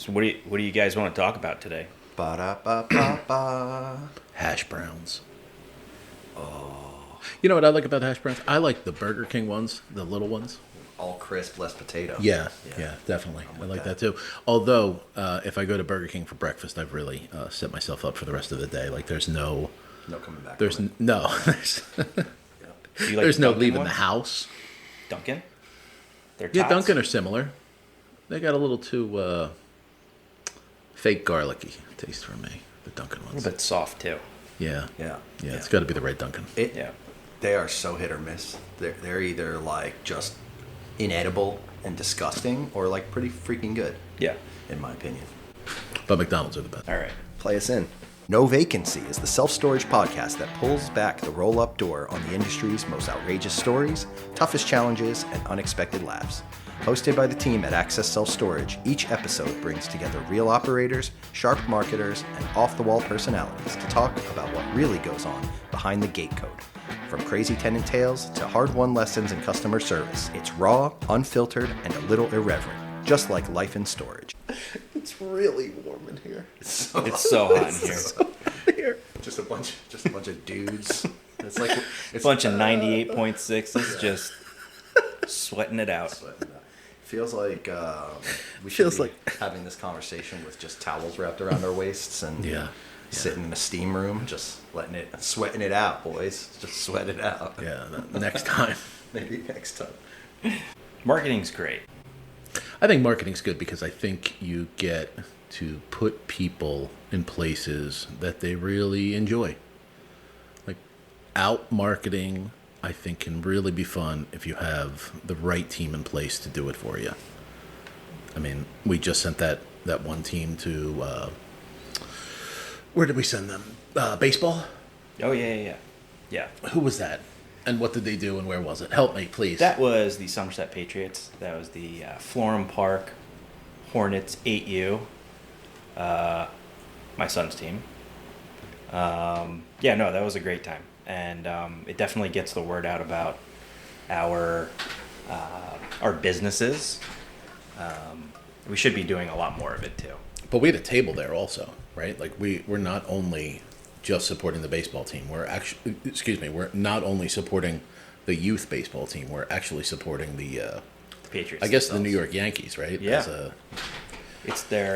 So what do you guys want to talk about today? Ba-da-ba-ba-ba. Hashbrowns. Oh. You know what I like about Hashbrowns? I like the Burger King ones, the little ones. All crisp, less potato. Yeah, definitely. I like that too. Although, if I go to Burger King for breakfast, I've really set myself up for the rest of the day. Like, there's no coming back. there's no there's, Do you like there's the no Dunkin' leaving ones? the house. Dunkin'? They're Yeah, tots. Dunkin' are similar. They got a little too fake garlicky taste for me. The Dunkin' A ones. little bit soft too. Yeah. Yeah. It's got to be the right Dunkin'. Yeah. They are so hit or miss. They're either like just inedible and disgusting, or like pretty freaking good. Yeah. In my opinion. But McDonald's are the best. All right. Play us in. No Vacancy is the self-storage podcast that pulls back the roll-up door on the industry's most outrageous stories, toughest challenges, and unexpected laughs. Hosted by the team at Access Self Storage, each episode brings together real operators, sharp marketers, and off-the-wall personalities to talk about what really goes on behind the gate code. From crazy tenant tales to hard-won lessons in customer service, it's raw, unfiltered, and a little irreverent, just like life in storage. It's really warm in here. It's so hot in here. Just a bunch of dudes. It's like It's a bunch of 98.6s just sweating it out. Feels like we Feels should be like- having this conversation with just towels wrapped around our waists and sitting in a steam room, just sweating it out, boys. Just sweat it out. Yeah, next time. Maybe next time. Marketing's great. I think marketing's good because I think you get to put people in places that they really enjoy. Like, out marketing, I think, can really be fun if you have the right team in place to do it for you. I mean, we just sent that one team to, where did we send them? Baseball? Oh, yeah. Who was that? And what did they do and where was it? Help me, please. That was the Somerset Patriots. That was the Florham Park Hornets 8U. My son's team. That was a great time. And it definitely gets the word out about our businesses. We should be doing a lot more of it too. But we had a table there also, right? Like, we're not only just supporting the baseball team. We're not only supporting the youth baseball team. We're actually supporting the Patriots. I guess the themselves. New York Yankees, right? Yeah. It's their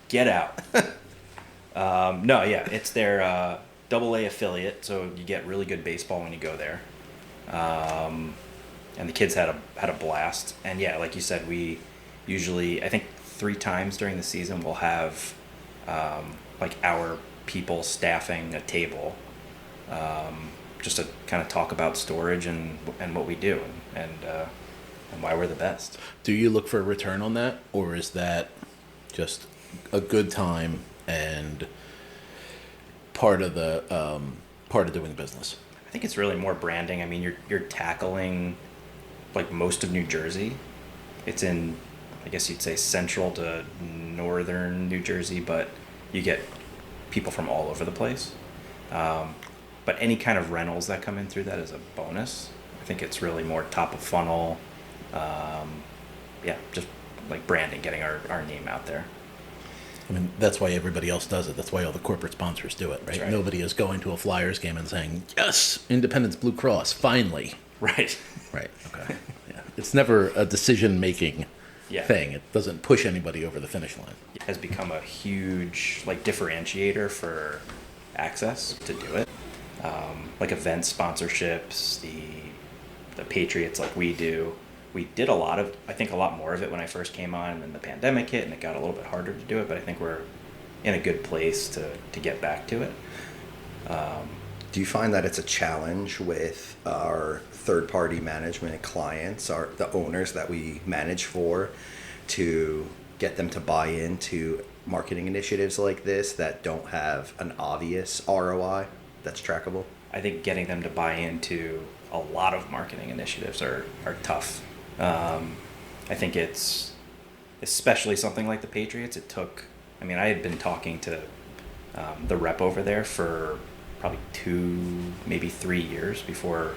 get out. It's their AA affiliate, so you get really good baseball when you go there. And the kids had a blast. And yeah, like you said, we usually, I think 3 times during the season, we'll have like our people staffing a table, just to kind of talk about storage and what we do and why we're the best. Do you look for a return on that, or is that just a good time and part of doing business? I think it's really more branding. I mean, you're tackling like most of New Jersey. It's in, I guess you'd say, central to northern New Jersey, but you get people from all over the place. But any kind of rentals that come in through that is a bonus. I think it's really more top of funnel. Just like branding, getting our name out there. I mean, that's why everybody else does it. That's why all the corporate sponsors do it, right? Right. Nobody is going to a Flyers game and saying, "Yes, Independence Blue Cross, finally." Right. Right. Okay. Yeah. It's never a decision-making thing. It doesn't push anybody over the finish line. It has become a huge like differentiator for Access to do it. Like event sponsorships, the Patriots, like we do. We did a lot more of it when I first came on, and then the pandemic hit and it got a little bit harder to do it, but I think we're in a good place to get back to it. Do you find that it's a challenge with our third-party management clients, the owners that we manage for, to get them to buy into marketing initiatives like this that don't have an obvious ROI that's trackable? I think getting them to buy into a lot of marketing initiatives are tough. I think it's especially something like the Patriots. I had been talking to the rep over there for probably 2, maybe 3 years before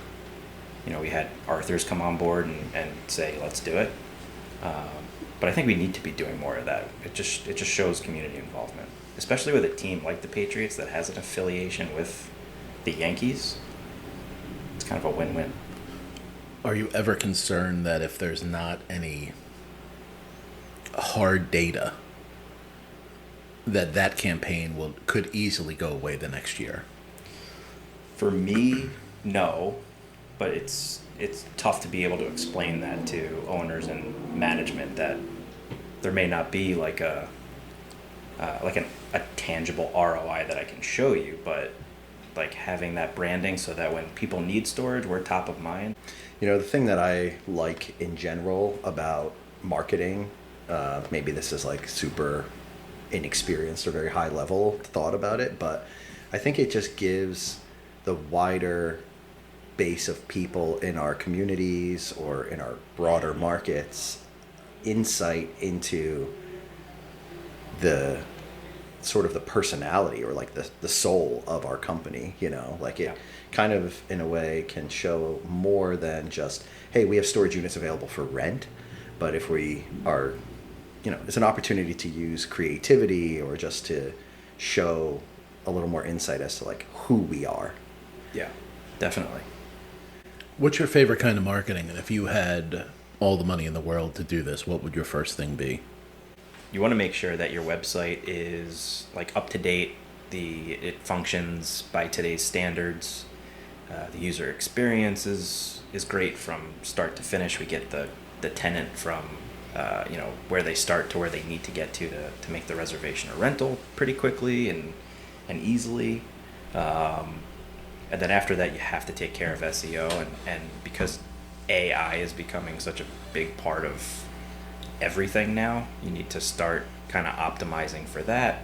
we had Arthur's come on board and say, let's do it. But I think we need to be doing more of that. It just shows community involvement, especially with a team like the Patriots that has an affiliation with the Yankees. It's kind of a win-win. Are you ever concerned that if there's not any hard data, that campaign could easily go away the next year? For me, no, but it's tough to be able to explain that to owners and management that there may not be like a tangible ROI that I can show you, but like having that branding so that when people need storage, we're top of mind. The thing that I like in general about marketing, maybe this is like super inexperienced or very high level thought about it, but I think it just gives the wider base of people in our communities or in our broader markets insight into the sort of the personality or like the soul of our company, it kind of in a way can show more than just, hey, we have storage units available for rent. But if we are, it's an opportunity to use creativity or just to show a little more insight as to like who we are. Yeah, definitely. What's your favorite kind of marketing? And if you had all the money in the world to do this, what would your first thing be? You want to make sure that your website is like up to date. It functions by today's standards. The user experience is great from start to finish. We get the tenant from where they start to where they need to get to make the reservation or rental pretty quickly and easily. And then after that, you have to take care of SEO, and because AI is becoming such a big part of everything now, you need to start kind of optimizing for that.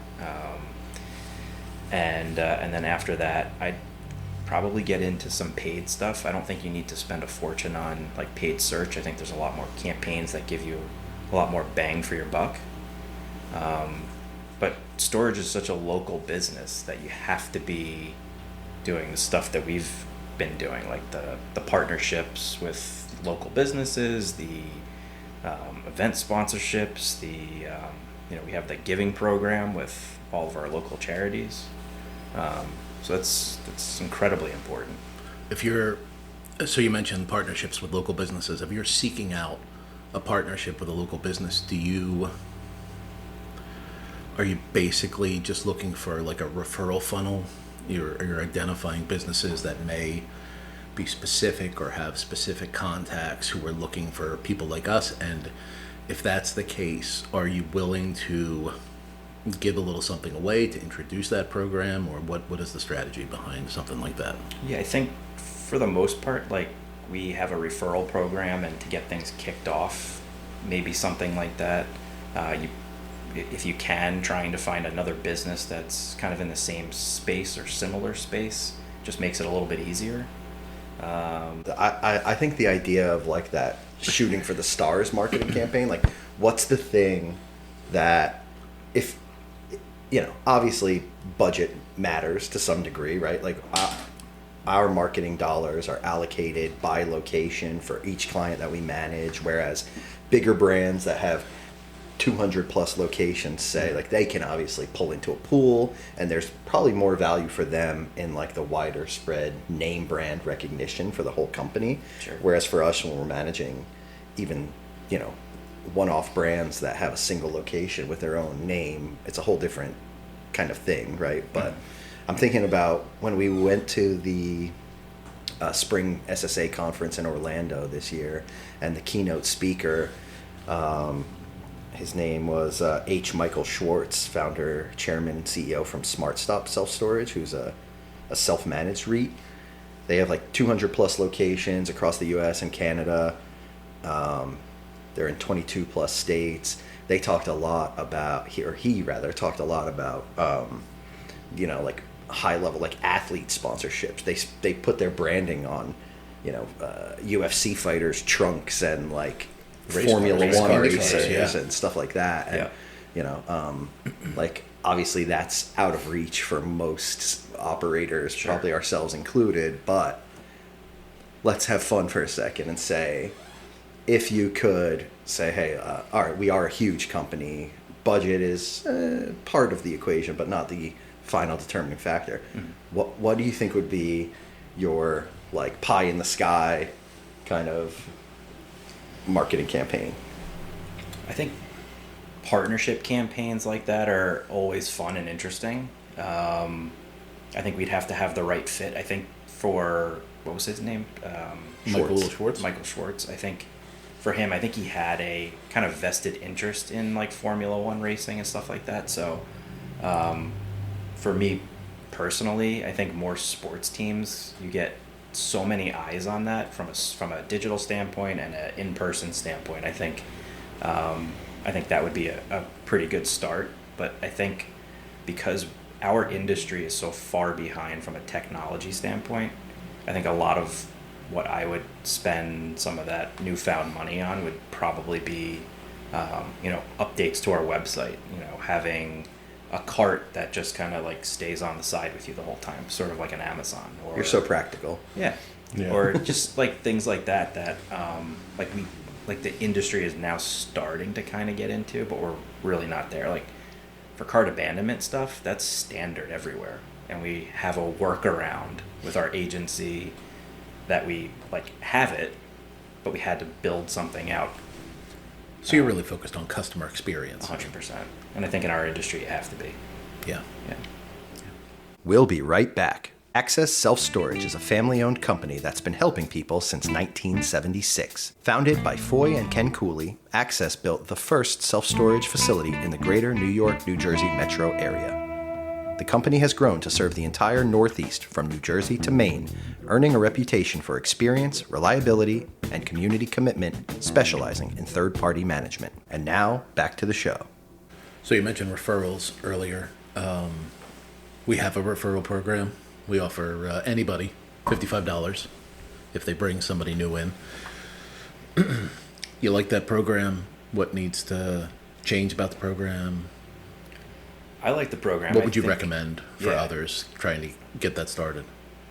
And then after that, I'd probably get into some paid stuff. I don't think you need to spend a fortune on like paid search. I think there's a lot more campaigns that give you a lot more bang for your buck. But storage is such a local business that you have to be doing the stuff that we've been doing, like the partnerships with local businesses, the event sponsorships, we have the giving program with all of our local charities. So that's incredibly important. So you mentioned partnerships with local businesses. If you're seeking out a partnership with a local business, are you basically just looking for like a referral funnel? You're identifying businesses that may be specific or have specific contacts who are looking for people like us, and if that's the case, are you willing to give a little something away to introduce that program, or what is the strategy behind something like that? Yeah, I think for the most part, like we have a referral program, and to get things kicked off, maybe something like that. If you can, trying to find another business that's kind of in the same space or similar space just makes it a little bit easier. I think the idea of like that shooting for the stars marketing campaign, like what's the thing that if, obviously budget matters to some degree, right? Like our marketing dollars are allocated by location for each client that we manage, whereas bigger brands that have 200 plus locations say like they can obviously pull into a pool, and there's probably more value for them in like the wider spread name brand recognition for the whole company. Sure. Whereas for us, when we're managing even one-off brands that have a single location with their own name, it's a whole different kind of thing, right? But I'm thinking about when we went to the spring SSA conference in Orlando this year, and the keynote speaker, his name was H. Michael Schwartz, founder, chairman, CEO from SmartStop Self-Storage, who's a self-managed REIT. They have like 200 plus locations across the U.S. and Canada. They're in 22 plus states. They talked a lot about, he talked a lot about, like high level, like athlete sponsorships. They put their branding on, UFC fighters' trunks and like Formula One racers and stuff like that. And, like obviously that's out of reach for most operators, probably ourselves included, but let's have fun for a second and say, if you could say, hey, all right, we are a huge company. Budget is part of the equation, but not the final determining factor. Mm-hmm. What do you think would be your like pie in the sky kind of marketing campaign? I think partnership campaigns like that are always fun and interesting. I think we'd have to have the right fit. I think for, what was his name? Michael Schwartz. Michael Schwartz. I think for him, I think he had a kind of vested interest in like Formula One racing and stuff like that. So for me personally, I think more sports teams, you get so many eyes on that from a digital standpoint and an in-person standpoint. I think that would be a pretty good start. But I think because our industry is so far behind from a technology standpoint, I think a lot of what I would spend some of that newfound money on would probably be, updates to our website, having a cart that just kind of like stays on the side with you the whole time, sort of like an Amazon. Or, you're so practical. Yeah. Or just like things like that the industry is now starting to kind of get into, but we're really not there. Like for cart abandonment stuff, that's standard everywhere. And we have a workaround with our agency that we like have it, but we had to build something out. So you're really focused on customer experience. 100%. And I think in our industry you have to be. Yeah. We'll be right back. Access Self-Storage is a family-owned company that's been helping people since 1976. Founded by Foy and Ken Cooley, Access built the first self-storage facility in the greater New York, New Jersey metro area. The company has grown to serve the entire Northeast from New Jersey to Maine, earning a reputation for experience, reliability, and community commitment, specializing in third-party management. And now, back to the show. So you mentioned referrals earlier. We have a referral program. We offer anybody $55 if they bring somebody new in. You like that program? What needs to change about the program? I like the program. What would you recommend for others trying to get that started?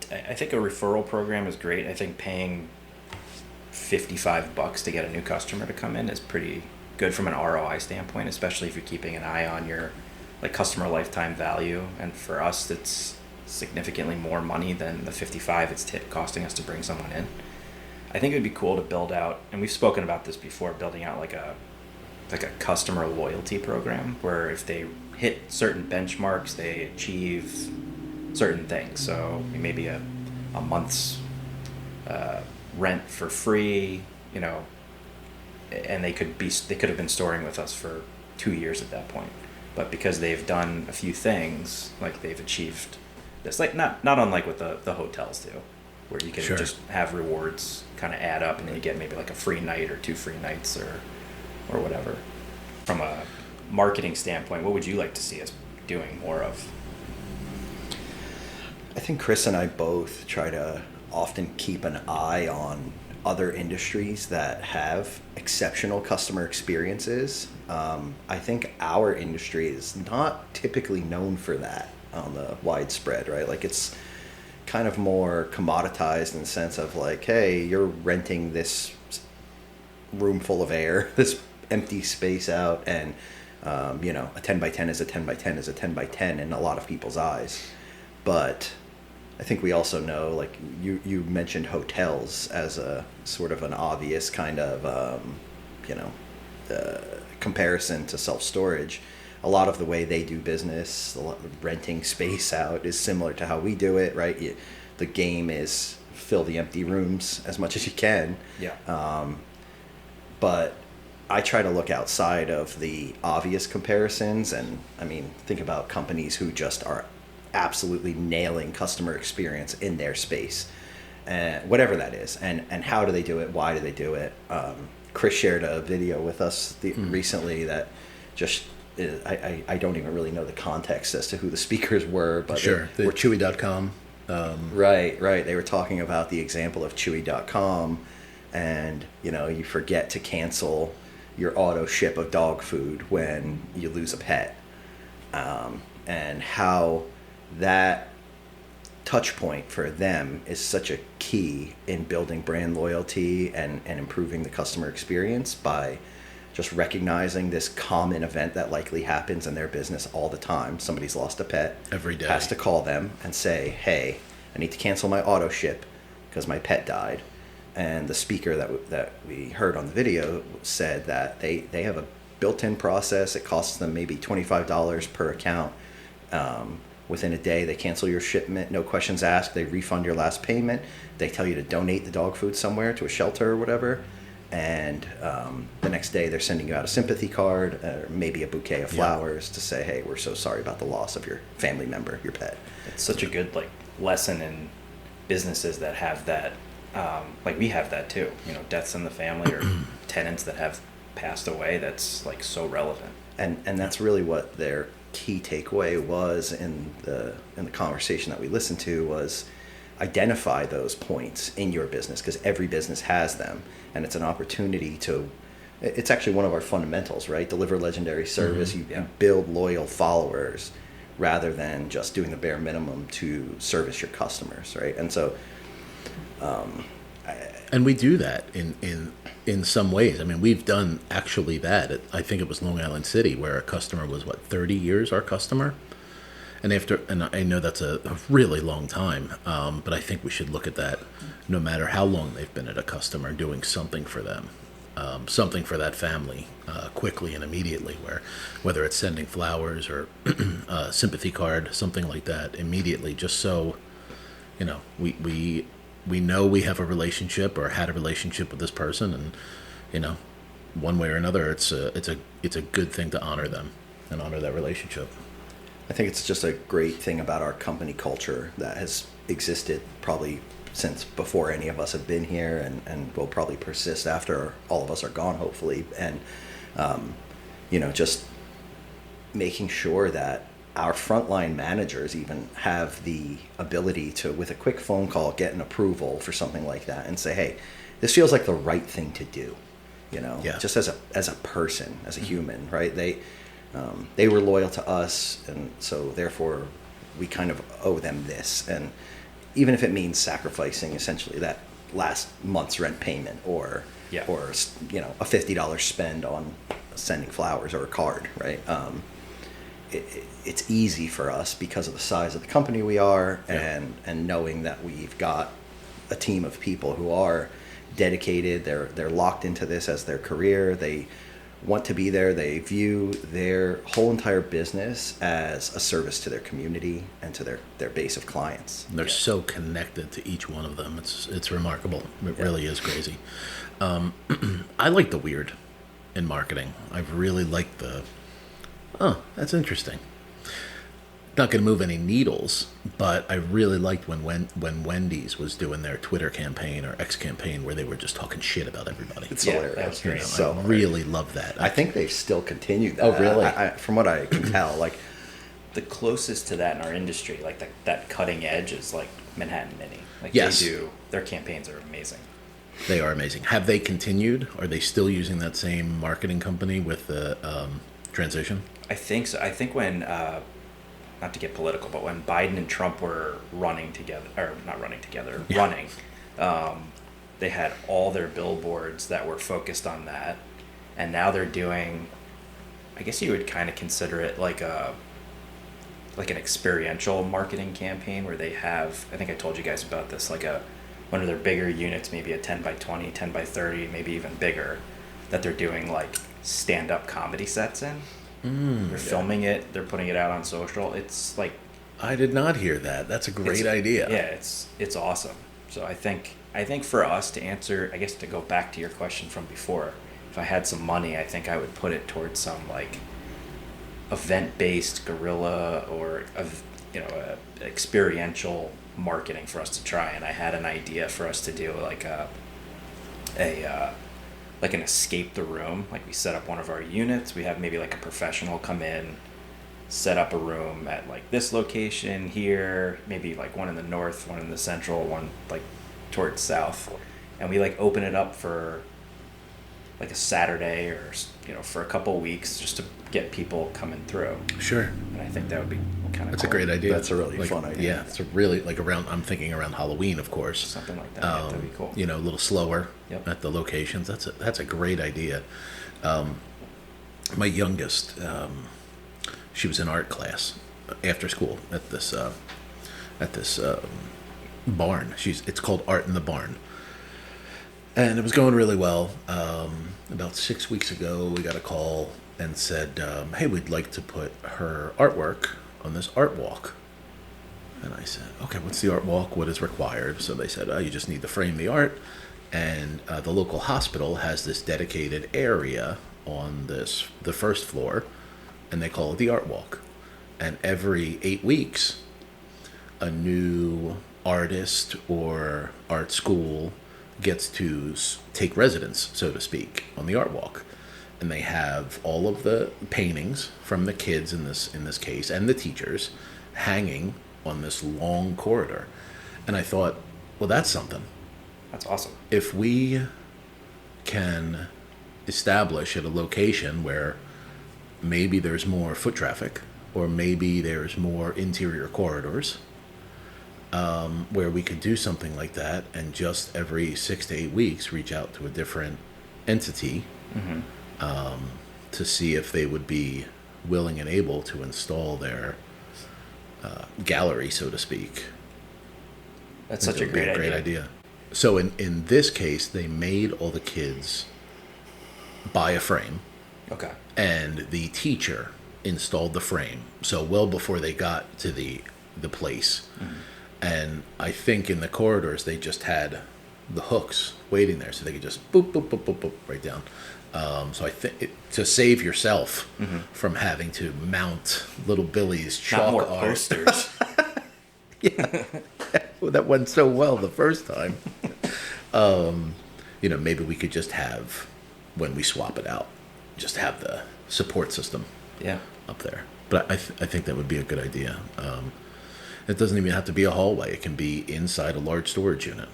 I think a referral program is great. I think paying $55 to get a new customer to come in is pretty good from an ROI standpoint, especially if you're keeping an eye on your like customer lifetime value. And for us, it's significantly more money than the $55 it's costing us to bring someone in. I think it would be cool to build out, and we've spoken about this before, building out like a customer loyalty program where if they hit certain benchmarks, they achieve certain things. So maybe a month's rent for free, and they could have been storing with us for 2 years at that point. But because they've done a few things, like they've achieved this, like not unlike what the hotels do, where you can just have rewards kind of add up and then you get maybe like a free night or 2 free nights or whatever. From a marketing standpoint, what would you like to see us doing more of? I think Chris and I both try to often keep an eye on other industries that have exceptional customer experiences. I think our industry is not typically known for that on the widespread, right? Like it's kind of more commoditized in the sense of like, hey, you're renting this room full of air, this empty space out, and a 10 by 10 is a 10 by 10 is a 10 by 10 in a lot of people's eyes. But I think we also know, like you mentioned hotels as a sort of an obvious kind of comparison to self-storage. A lot of the way they do business, renting space out, is similar to how we do it, right? The game is fill the empty rooms as much as you can. Yeah. But I try to look outside of the obvious comparisons, and I mean, think about companies who just are absolutely nailing customer experience in their space, and whatever that is, and how do they do it? Why do they do it? Chris shared a video with us recently that just I don't even really know the context as to who the speakers were, but they were Chewy.com. Right. They were talking about the example of Chewy.com, and you forget to cancel your auto ship of dog food when you lose a pet, and how that touch point for them is such a key in building brand loyalty and improving the customer experience by just recognizing this common event that likely happens in their business all the time. Somebody's lost a pet. Every day. Has to call them and say, hey, I need to cancel my auto ship because my pet died. And the speaker that we heard on the video said that they have a built-in process. It costs them maybe $25 per account. Within a day, they cancel your shipment, no questions asked. They refund your last payment. They tell you to donate the dog food somewhere to a shelter or whatever. And the next day, they're sending you out a sympathy card or maybe a bouquet of flowers to say, hey, we're so sorry about the loss of your family member, your pet. It's such a good lesson in businesses that have that. We have that too. Deaths in the family or tenants that have passed away. That's so relevant. And that's really what their key takeaway was in the conversation that we listened to was identify those points in your business, because every business has them, and it's an opportunity to. It's actually one of our fundamentals, right? Deliver legendary service. You build loyal followers rather than just doing the bare minimum to service your customers, right? And so. And we do that in some ways. I mean, we've done actually that. I think it was Long Island City where a customer was 30 years our customer, and I know that's a really long time, but I think we should look at that. No matter how long they've been at a customer, doing something for them, something for that family, quickly and immediately. Whether it's sending flowers or a sympathy card, something like that, immediately, just so we know we have a relationship or had a relationship with this person, and one way or another, it's a good thing to honor them and honor that relationship. I think it's just a great thing about our company culture that has existed probably since before any of us have been here, and will probably persist after all of us are gone, hopefully. And just making sure that our frontline managers even have the ability to, with a quick phone call, get an approval for something like that and say, hey, this feels like the right thing to do, just as a person, as a human, right? They were loyal to us, and so therefore we kind of owe them this. And even if it means sacrificing essentially that last month's rent payment or a $50 spend on sending flowers or a card, right? It's easy for us because of the size of the company we are, and knowing that we've got a team of people who are dedicated. They're locked into this as their career. They want to be there. They view their whole entire business as a service to their community and to their base of clients. They're so connected to each one of them. It's remarkable. It really is crazy. I like the weird in marketing. I've really liked that's interesting. Not going to move any needles, but I really liked when Wendy's was doing their Twitter campaign or X campaign where they were just talking shit about everybody. It's hilarious. That was great. I really love that. I think they've still continued that. Oh, really? From what I can tell, the closest to that in our industry, that cutting edge, is Manhattan Mini. Yes. Their campaigns are amazing. They are amazing. Have they continued? Are they still using that same marketing company with the transition? I think so. I think when, not to get political, but when Biden and Trump were running, they had all their billboards that were focused on that. And now they're doing, I guess you would kind of consider it like an experiential marketing campaign where they have, I think I told you guys about this, one of their bigger units, maybe a 10 by 20, 10 by 30, maybe even bigger, that they're doing stand-up comedy sets in. They're filming it. They're putting it out on social. It's I did not hear that. That's a great idea. Yeah, it's awesome. So I think for us to answer, I guess to go back to your question from before, if I had some money, I think I would put it towards some event-based guerrilla or experiential marketing for us to try. And I had an idea for us to do an escape the room. We set up one of our units. We have maybe a professional come in, set up a room at this location here, maybe one in the north, one in the central, one towards south, and we open it up for a Saturday or for a couple of weeks just to get people coming through. Sure. And I think that would be kind of. That's a great idea. That's a really fun idea. Yeah, it's a really I'm thinking around Halloween, of course. Something like that. Yeah, that'd be cool. A little slower Yep. at the locations. That's a great idea. My youngest, she was in art class after school at this barn. It's called Art in the Barn, and it was going really well. About 6 weeks ago, we got a call and said, "Hey, we'd like to put her artwork on this art walk." And I said, "Okay, what's the art walk? What is required?" So they said, "Oh, you just need to frame the art, and the local hospital has this dedicated area on the first floor, and they call it the art walk. And every 8 weeks, a new artist or art school gets to take residence, so to speak, on the art walk. And they have all of the paintings from the kids in this case and the teachers hanging on this long corridor." And I thought, well, that's something. That's awesome. If we can establish at a location where maybe there's more foot traffic or maybe there's more interior corridors, where we could do something like that and just every 6 to 8 weeks reach out to a different entity to see if they would be willing and able to install their gallery, so to speak. That's such a great idea. So in this case, they made all the kids buy a frame. Okay. And the teacher installed the frame. So well before they got to the place. Mm-hmm. And I think in the corridors, they just had the hooks waiting there. So they could just boop, boop, boop, boop, boop, right down. So I think to save yourself from having to mount little Billy's chalk Not more art. posters. Yeah. Well, that went so well the first time. Maybe we could just have, when we swap it out, just have the support system up there. But I think that would be a good idea. It doesn't even have to be a hallway. It can be inside a large storage unit.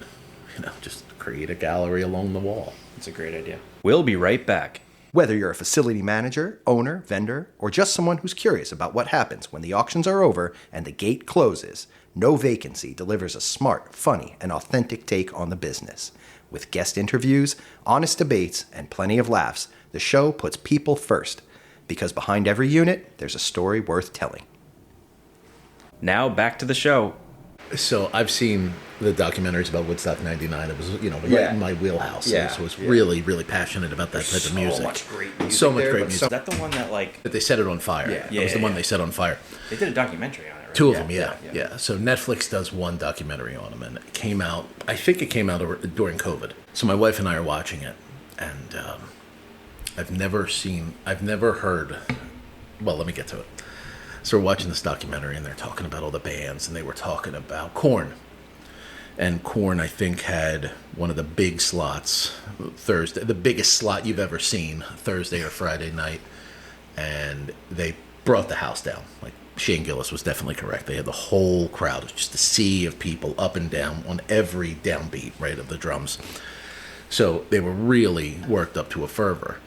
Just create a gallery along the wall. It's a great idea. We'll be right back. Whether you're a facility manager, owner, vendor, or just someone who's curious about what happens when the auctions are over and the gate closes, No Vacancy delivers a smart, funny, and authentic take on the business. With guest interviews, honest debates, and plenty of laughs, the show puts people first. Because behind every unit, there's a story worth telling. Now back to the show. So I've seen the documentaries about Woodstock '99. It was, right in my wheelhouse. Yeah. So I was really, really passionate about that type of music. So much great music. So much there, great but music. Is that the one that But they set it on fire. Yeah. That was the one they set on fire. They did a documentary on it, right? Two of them, yeah. So Netflix does one documentary on them, and it came out, I think it came out during COVID. So my wife and I are watching it, and I've never heard, well, let me get to it. So we're watching this documentary, and they're talking about all the bands, and they were talking about Korn. And Korn, I think, had one of the big slots Thursday, the biggest slot you've ever seen, Thursday or Friday night. And they brought the house down. Like, Shane Gillis was definitely correct. They had the whole crowd. It was just a sea of people up and down on every downbeat, right, of the drums. So they were really worked up to a fervor.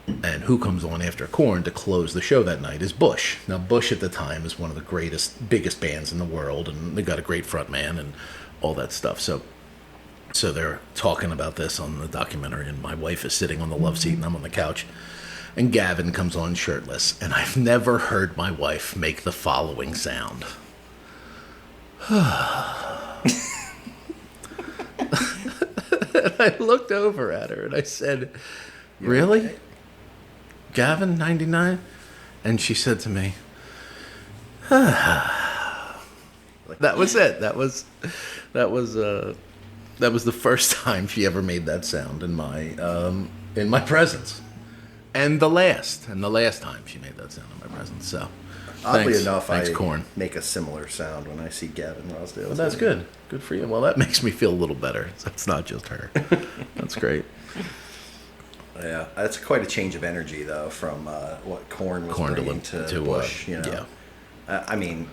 And who comes on after Korn to close the show that night is Bush. Now, Bush at the time is one of the biggest bands in the world, and they got a great front man and all that stuff. So they're talking about this on the documentary, and my wife is sitting on the love seat, and I'm on the couch. And Gavin comes on shirtless, and I've never heard my wife make the following sound. I looked over at her, and I said, "Really? Okay? Gavin, 99? And she said to me, that was it. That was the first time she ever made that sound in my presence. And the last time she made that sound in my presence. So, oddly enough, thanks, I Korn. make a similar sound when I see Gavin Rosdale. Well, that's good. Good for you. Well, that makes me feel a little better. So it's not just her. That's great. Yeah, that's quite a change of energy, though, from what Korn was bringing to Bush. Yeah. I mean,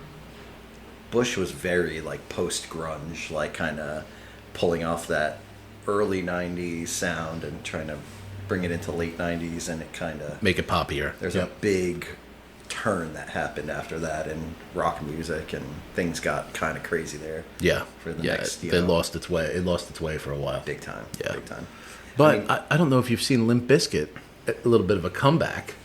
Bush was very post-grunge, kind of pulling off that early '90s sound and trying to bring it into late '90s, and it kind of make it poppier. There's a big turn that happened after that in rock music, and things got kind of crazy there. Yeah. For the yeah, next, they lost its way. It lost its way for a while. big time. Yeah. Big time. But I don't know if you've seen Limp Bizkit, a little bit of a comeback,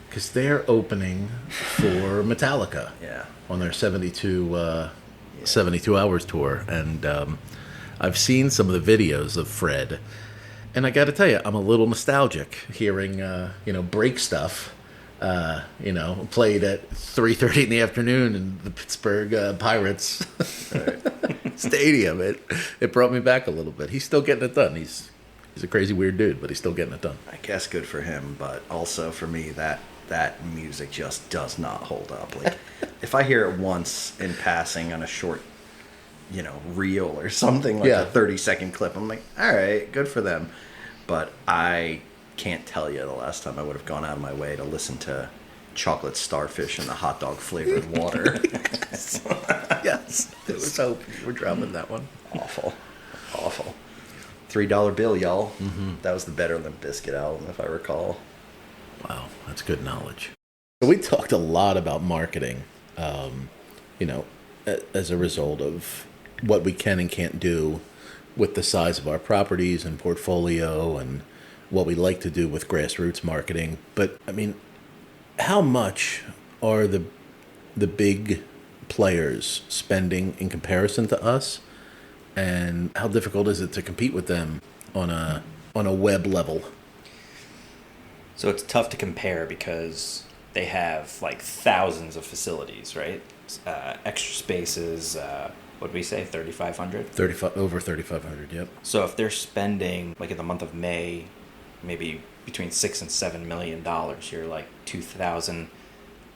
because they're opening for Metallica. Yeah. On their 72 hours tour, and I've seen some of the videos of Fred, and I got to tell you, I'm a little nostalgic hearing break stuff, played at 3:30 in the afternoon in the Pittsburgh Pirates stadium. It brought me back a little bit. He's still getting it done. He's a crazy weird dude, but he's still getting it done. I guess good for him, but also for me, that music just does not hold up. Like, if I hear it once in passing on a short, reel or something, like a 30-second clip, I'm like, all right, good for them. But I can't tell you the last time I would have gone out of my way to listen to Chocolate Starfish and the hot dog flavored water. Yes, it was hope you were dropping that one. Awful. $3 bill, y'all. Mm-hmm. That was the better Limp Bizkit album, if I recall. Wow, that's good knowledge. So we talked a lot about marketing, as a result of what we can and can't do with the size of our properties and portfolio, and what we like to do with grassroots marketing. But I mean, how much are the big players spending in comparison to us, and how difficult is it to compete with them on a web level? So it's tough to compare because they have like thousands of facilities, right? Extra spaces. What did we say? 3,500. Over 3,500. Yep. So if they're spending, like in the month of May, maybe between $6 and $7 million, you're like 2,000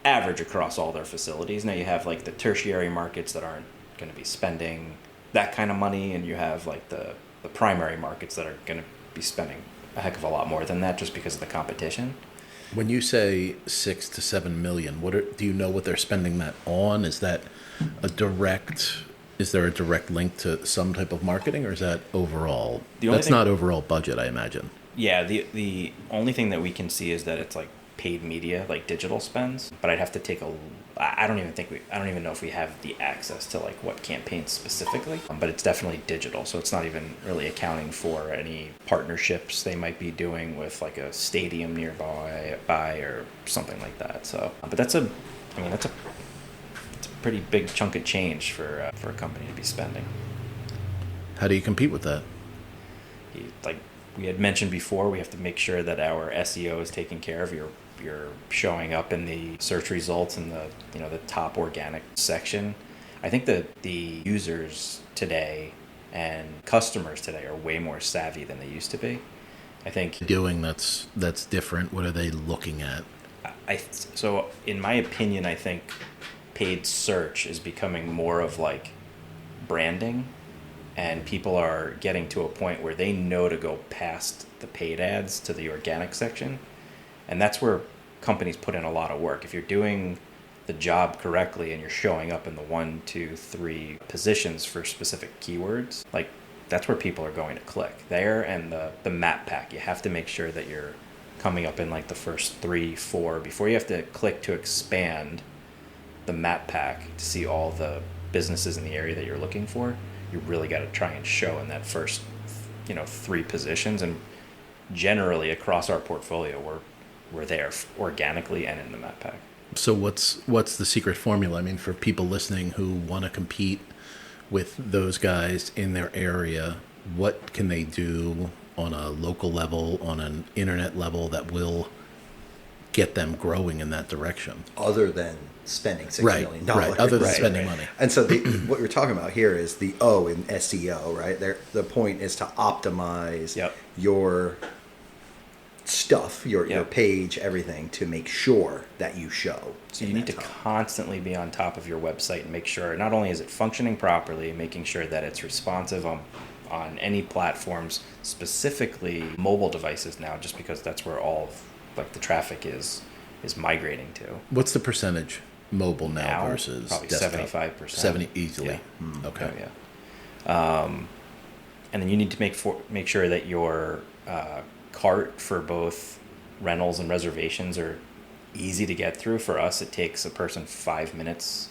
average across all their facilities. Now you have like the tertiary markets that aren't going to be spending that kind of money, and you have like the primary markets that are going to be spending a heck of a lot more than that, just because of the competition. When you say 6 to 7 million, do you know what they're spending that on? Is there a direct link to some type of marketing, or is that overall? That's not overall budget, I imagine. Yeah, the only thing that we can see is that it's like paid media, like digital spends. But I'd have to I don't even know if we have the access to like what campaigns specifically. But it's definitely digital, so it's not even really accounting for any partnerships they might be doing with like a stadium nearby or something like that. So, but that's a pretty big chunk of change for a company to be spending. How do you compete with that? Like we had mentioned before, we have to make sure that our SEO is taken care of. You're showing up in the search results in the the top organic section. I think that the users today and customers today are way more savvy than they used to be. I think that's different. What are they looking at? So in my opinion, I think paid search is becoming more of like branding, and people are getting to a point where they know to go past the paid ads to the organic section. And that's where companies put in a lot of work. If you're doing the job correctly and you're showing up in the 1, 2, 3 positions for specific keywords, like that's where people are going to click. There, and the map pack, you have to make sure that you're coming up in like the first 3, 4 before you have to click to expand the map pack to see all the businesses in the area that you're looking for. You really got to try and show in that first 3 positions. And generally across our portfolio, we're there organically and in the map pack. So what's the secret formula? I mean, for people listening who want to compete with those guys in their area, what can they do on a local level, on an internet level, that will get them growing in that direction? Other than spending $6 million. Right, other than spending money. And so what you're talking about here is the O in SEO, right? The point is to optimize your stuff, your page, everything, to make sure that you show. So you need to constantly be on top of your website and make sure not only is it functioning properly, making sure that it's responsive on any platforms, specifically mobile devices now, just because that's where all of like the traffic is migrating to. What's the percentage mobile now versus probably desktop? 75%. 70 easily. Yeah. Okay. Oh, yeah. And then you need to make sure that your cart for both rentals and reservations are easy to get through. For us, it takes a person 5 minutes,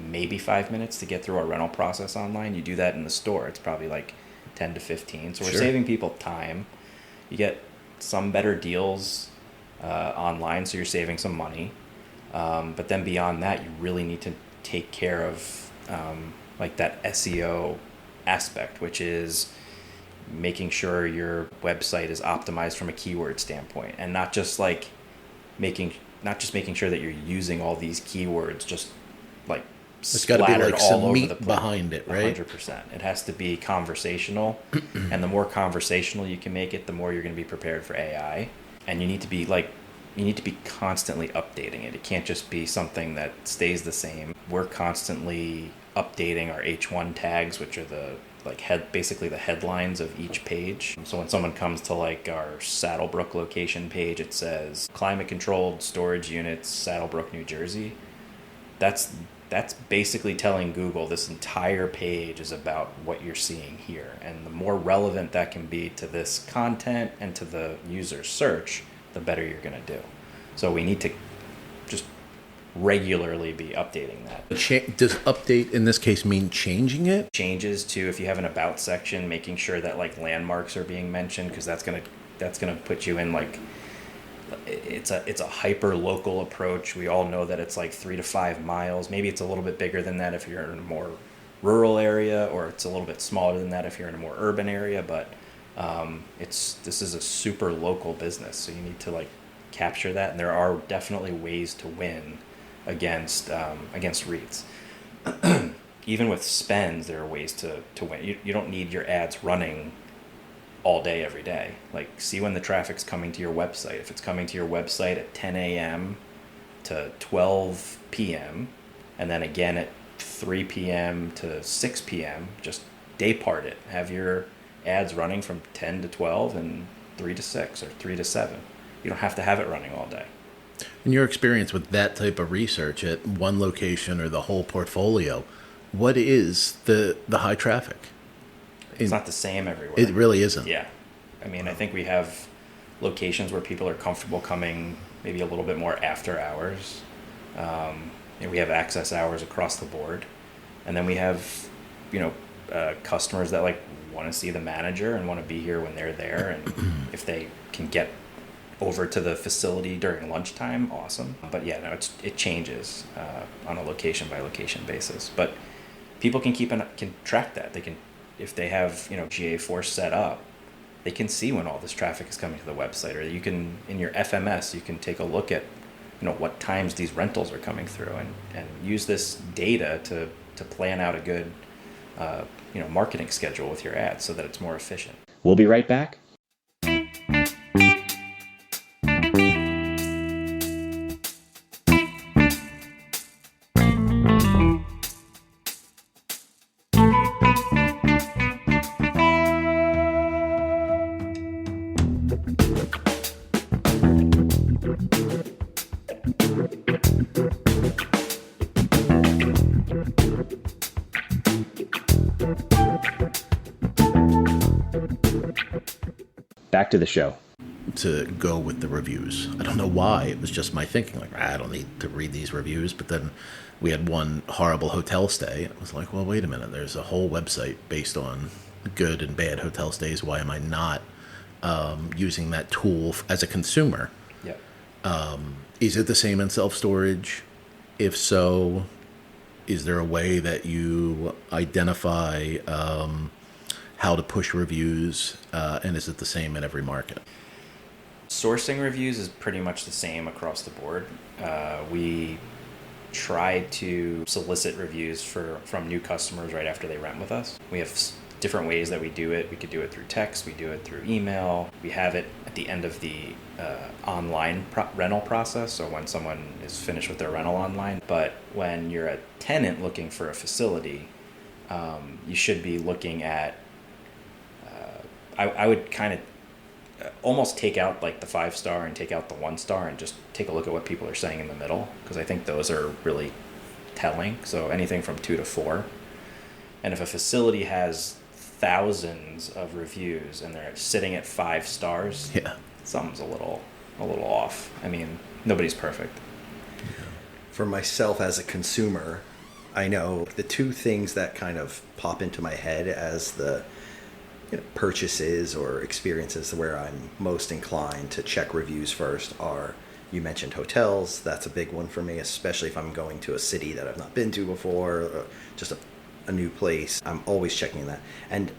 maybe 5 minutes to get through our rental process online. You do that in the store, it's probably like 10 to 15. So we're Sure. saving people time. You get some better deals online, so you're saving some money. But then beyond that, you really need to take care of like that SEO aspect, which is making sure your website is optimized from a keyword standpoint, and not just making sure that you're using all these keywords just like It's got to be splattered like all some over meat the place. behind it, right? 100%. It has to be conversational, and the more conversational you can make it, the more you're going to be prepared for AI. And you need to be constantly updating it. It can't just be something that stays the same. We're constantly updating our H1 tags, which are basically the headlines of each page. So when someone comes to like our Saddlebrook location page, it says climate controlled storage units, Saddlebrook, New Jersey. That's basically telling Google this entire page is about what you're seeing here. And the more relevant that can be to this content and to the user's search, the better you're going to do. So we need to just regularly be updating that. Does update in this case mean changing it? Changes to, if you have an about section, making sure that like landmarks are being mentioned, because that's gonna put you in like, it's a hyper local approach. We all know that it's like 3 to 5 miles. Maybe it's a little bit bigger than that if you're in a more rural area, or it's a little bit smaller than that if you're in a more urban area. But this is a super local business, so you need to like capture that. And there are definitely ways to win against REITs. Even with spends, there are ways to win. You don't need your ads running all day, every day. Like, see when the traffic's coming to your website. If it's coming to your website at 10 a.m. to 12 p.m. and then again at 3 p.m. to 6 p.m., just day part it. Have your ads running from 10 to 12 and 3 to 6 or 3 to 7. You don't have to have it running all day. In your experience with that type of research at one location or the whole portfolio, what is the high traffic? It's not the same everywhere. It really isn't. Yeah. I mean, I think we have locations where people are comfortable coming maybe a little bit more after hours. We have access hours across the board. And then we have, customers that like want to see the manager and want to be here when they're there. And if they can get over to the facility during lunchtime, awesome. But yeah, no, it changes on a location by location basis. But people can track that. They can, if they have GA4 set up, they can see when all this traffic is coming to the website. Or you can, in your FMS, you can take a look at what times these rentals are coming through, and use this data to plan out a good marketing schedule with your ads so that it's more efficient. We'll be right back. Back to the show. To go with the reviews. I don't know why. It was just my thinking, like, I don't need to read these reviews. But then we had one horrible hotel stay. I was like, well, wait a minute. There's a whole website based on good and bad hotel stays. Why am I not using that tool as a consumer? Yeah. Is it the same in self-storage? If so, is there a way that you identify how to push reviews, and is it the same in every market? Sourcing reviews is pretty much the same across the board. We try to solicit reviews from new customers right after they rent with us. We have different ways that we do it. We could do it through text, we do it through email. We have it at the end of the online rental process, so when someone is finished with their rental online. But when you're a tenant looking for a facility, you should be looking at, I would kind of almost take out like the 5-star and take out the 1-star and just take a look at what people are saying in the middle, because I think those are really telling. So anything from 2 to 4. And if a facility has thousands of reviews and they're sitting at 5 stars, Yeah. something's a little off. I mean, nobody's perfect. For myself as a consumer, I know the two things that kind of pop into my head as the purchases or experiences where I'm most inclined to check reviews first are, you mentioned hotels. That's a big one for me, especially if I'm going to a city that I've not been to before, or just a new place. I'm always checking that. And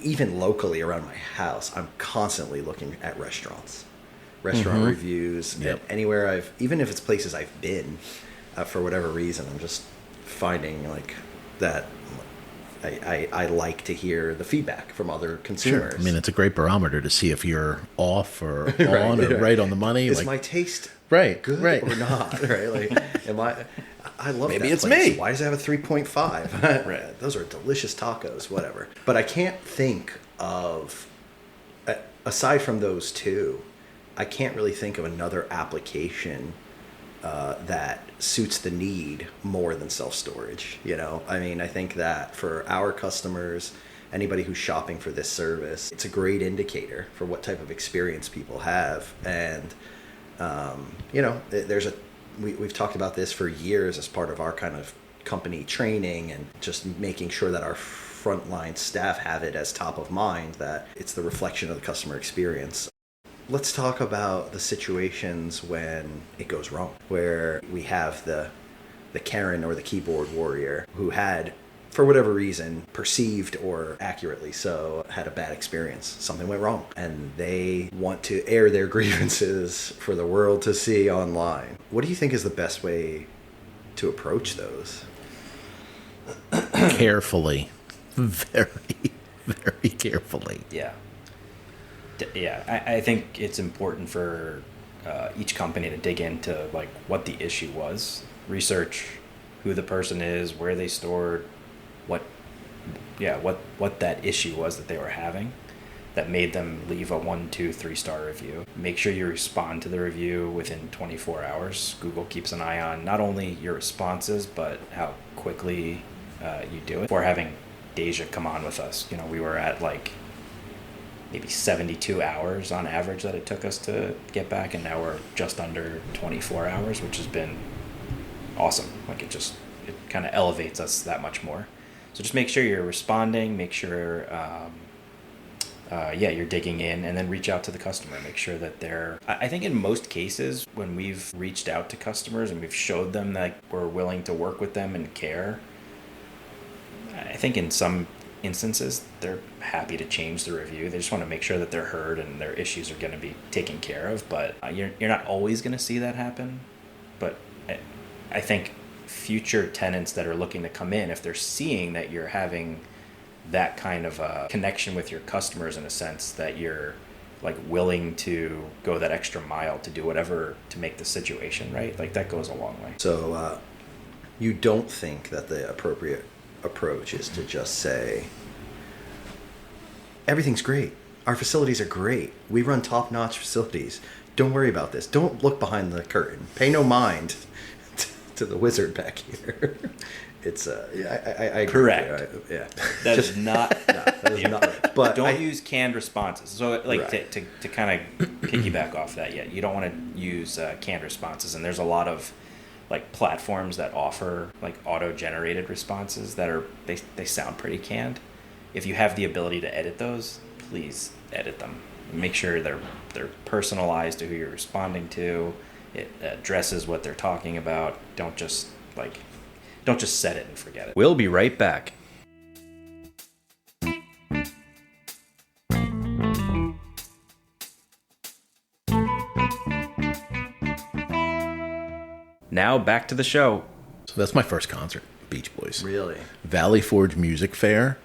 even locally around my house, I'm constantly looking at restaurant reviews. Yep. Anywhere even if it's places I've been, for whatever reason, I'm just finding like that. I like to hear the feedback from other consumers. Sure. I mean, it's a great barometer to see if you're off or on or right on the money. Is my taste good or not? Right? Like, I love Maybe that it's place. me. Why does it have a 3.5? Right. Those are delicious tacos, whatever. But I can't think of, aside from those two, I can't really think of another application that suits the need more than self-storage. I mean, I think that for our customers, anybody who's shopping for this service, it's a great indicator for what type of experience people have. And we've talked about this for years as part of our kind of company training, and just making sure that our frontline staff have it as top of mind, that it's the reflection of the customer experience. Let's talk about the situations when it goes wrong, where we have the Karen or the keyboard warrior who had, for whatever reason, perceived or accurately so, had a bad experience. Something went wrong, and they want to air their grievances for the world to see online. What do you think is the best way to approach those? Carefully. Very, very carefully. Yeah. I think it's important for each company to dig into like what the issue was, research who the person is, where they stored, what that issue was that they were having that made them leave a 1, 2, 3-star review. Make sure you respond to the review within 24 hours. Google keeps an eye on not only your responses, but how quickly you do it. Before having Deja come on with us, we were at like maybe 72 hours on average that it took us to get back, and now we're just under 24 hours, which has been awesome. Like it kind of elevates us that much more. So just make sure you're responding, make sure you're digging in, and then reach out to the customer. Make sure that I think in most cases when we've reached out to customers and we've showed them that we're willing to work with them and care, I think in some instances they're happy to change the review. They just want to make sure that they're heard and their issues are going to be taken care of. But you're not always going to see that happen. But I think future tenants that are looking to come in, if they're seeing that you're having that kind of a connection with your customers, in a sense that you're like willing to go that extra mile to do whatever to make the situation right, like that goes a long way. So you don't think that the appropriate approach is to just say, everything's great, our facilities are great, we run top-notch facilities, don't worry about this, don't look behind the curtain, pay no mind to the wizard back here. It's I correct. Yeah, that is not that is not. But don't use canned responses. So like right. to kind of piggyback off that, you don't want to use canned responses. And there's a lot of like platforms that offer like auto-generated responses that are they sound pretty canned. If you have the ability to edit those, please edit them. Make sure they're personalized to who you're responding to. It addresses what they're talking about. Don't just set it and forget it. We'll be right back. Now back to the show. So that's my first concert, Beach Boys. Really? Valley Forge Music Fair.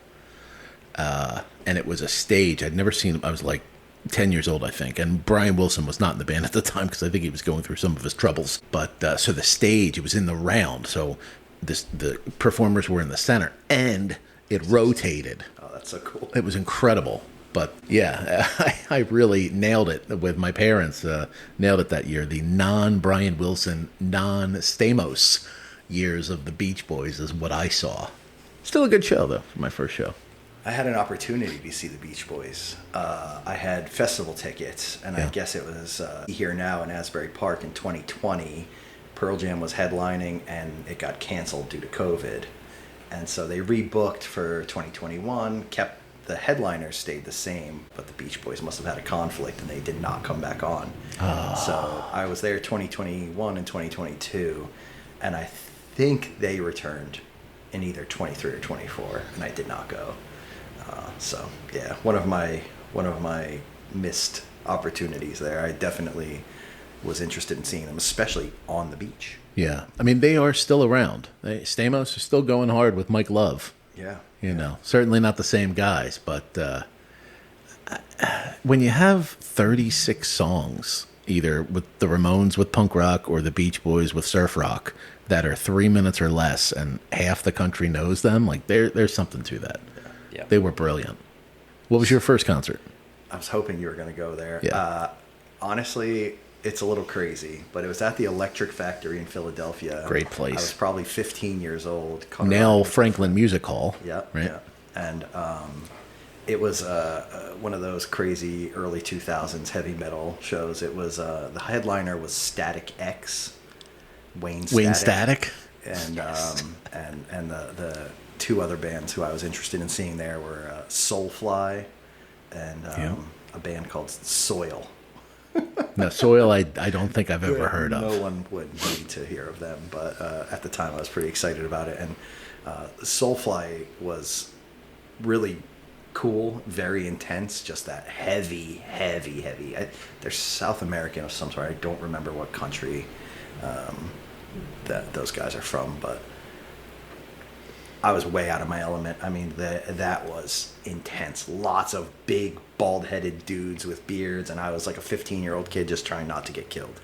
And it was a stage. I'd never seen him. I was like 10 years old, I think. And Brian Wilson was not in the band at the time because I think he was going through some of his troubles. But so the stage, it was in the round. So the performers were in the center and it rotated. Oh, that's so cool. It was incredible. But yeah, I really nailed it with my parents. Nailed it that year. The non-Brian Wilson, non-Stamos years of the Beach Boys is what I saw. Still a good show, though, for my first show. I had an opportunity to see the Beach Boys. I had festival tickets, and I guess it was Here Now in Asbury Park in 2020. Pearl Jam was headlining, and it got canceled due to COVID. And so they rebooked for 2021, kept the headliners stayed the same, but the Beach Boys must have had a conflict, and they did not come back on. So I was there 2021 and 2022, and I think they returned in either 23 or 24, and I did not go. So yeah, one of my missed opportunities there. I definitely was interested in seeing them, especially on the beach. Yeah. I mean, they are still around. Stamos are still going hard with Mike Love. Yeah. You know, certainly not the same guys, but when you have 36 songs, either with the Ramones with punk rock or the Beach Boys with surf rock, that are 3 minutes or less, and half the country knows them, like there's something to that. Yeah. They were brilliant. What was your first concert? I was hoping you were going to go there. Yeah. Honestly, it's a little crazy, but it was at the Electric Factory in Philadelphia. Great place. I was probably 15 years old. Nell Franklin Music Hall. Yeah, right? yeah. And it was one of those crazy early 2000s heavy metal shows. It was the headliner was Static X, Wayne Static. And Yes. and the two other bands who I was interested in seeing there were Soulfly and a band called Soil. No, Soil, I don't think I've ever heard of. No one would need to hear of them, but at the time I was pretty excited about it. And Soulfly was really cool, very intense, just that heavy. They're South American of some sort. I don't remember what country that those guys are from, but I was way out of my element. I mean, that was intense. Lots of big, bald-headed dudes with beards, and I was like a 15-year-old kid just trying not to get killed.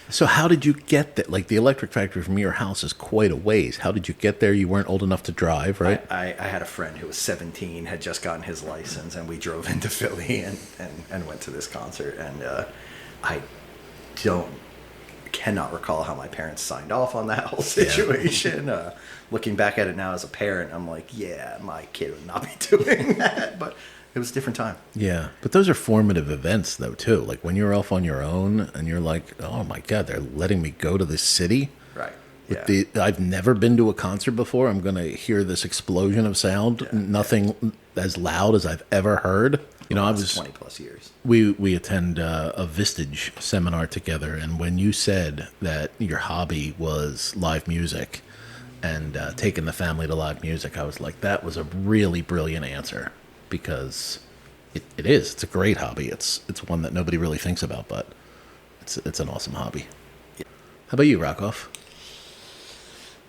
So how did you get that? Like, the Electric Factory from your house is quite a ways. How did you get there? You weren't old enough to drive, right? I had a friend who was 17, had just gotten his license, and we drove into Philly and went to this concert. And I cannot recall how my parents signed off on that whole situation. Looking back at it now as a parent, I'm like, yeah, my kid would not be doing that. But it was a different time. Yeah, but those are formative events, though, too. Like, when you're off on your own and you're like, oh, my God, they're letting me go to this city? Right. I've never been to a concert before. I'm going to hear this explosion of sound. Nothing as loud as I've ever heard. You know, I was 20 plus years. We attend a Vistage seminar together, and when you said that your hobby was live music and taking the family to live music, I was like, that was a really brilliant answer, because it is. It's a great hobby. It's one that nobody really thinks about, but it's an awesome hobby. Yeah. How about you, Rockoff?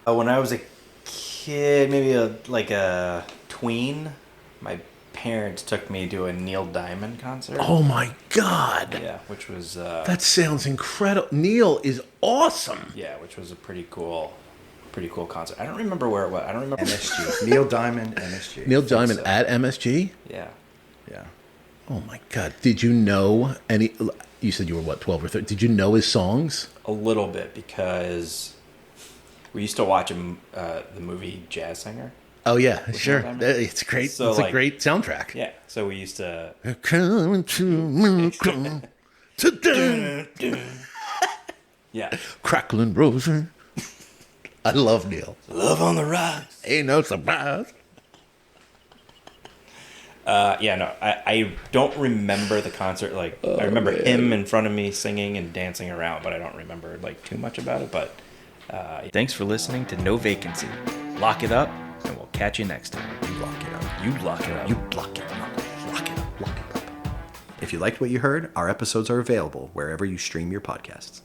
When I was a kid, maybe a tween, my parents took me to a Neil Diamond concert. Oh my God! Yeah, which was That sounds incredible. Neil is awesome. yeah, which was a pretty cool concert. I don't remember where it was. I don't remember. MSG. Neil Diamond, MSG. Neil Diamond So, at MSG? Yeah. Yeah. Oh my God! Did you know any? You said you were what, 12 or 13? Did you know his songs? A little bit, because we used to watch the movie Jazz Singer. Oh yeah, sure. Neil Diamond? It's great. So, it's a like, great soundtrack. Yeah, so we used to. Come to me, come today. Yeah. Crackling roses. I love Neil. Love on the Rise. Ain't no surprise. Yeah, no, I don't remember the concert. Like, I remember him in front of me singing and dancing around, but I don't remember like too much about it. But thanks for listening to No Vacancy. Lock it up, and we'll catch you next time. You lock it up. You lock it up. You lock it up. Lock it up. Lock it up. If you liked what you heard, our episodes are available wherever you stream your podcasts.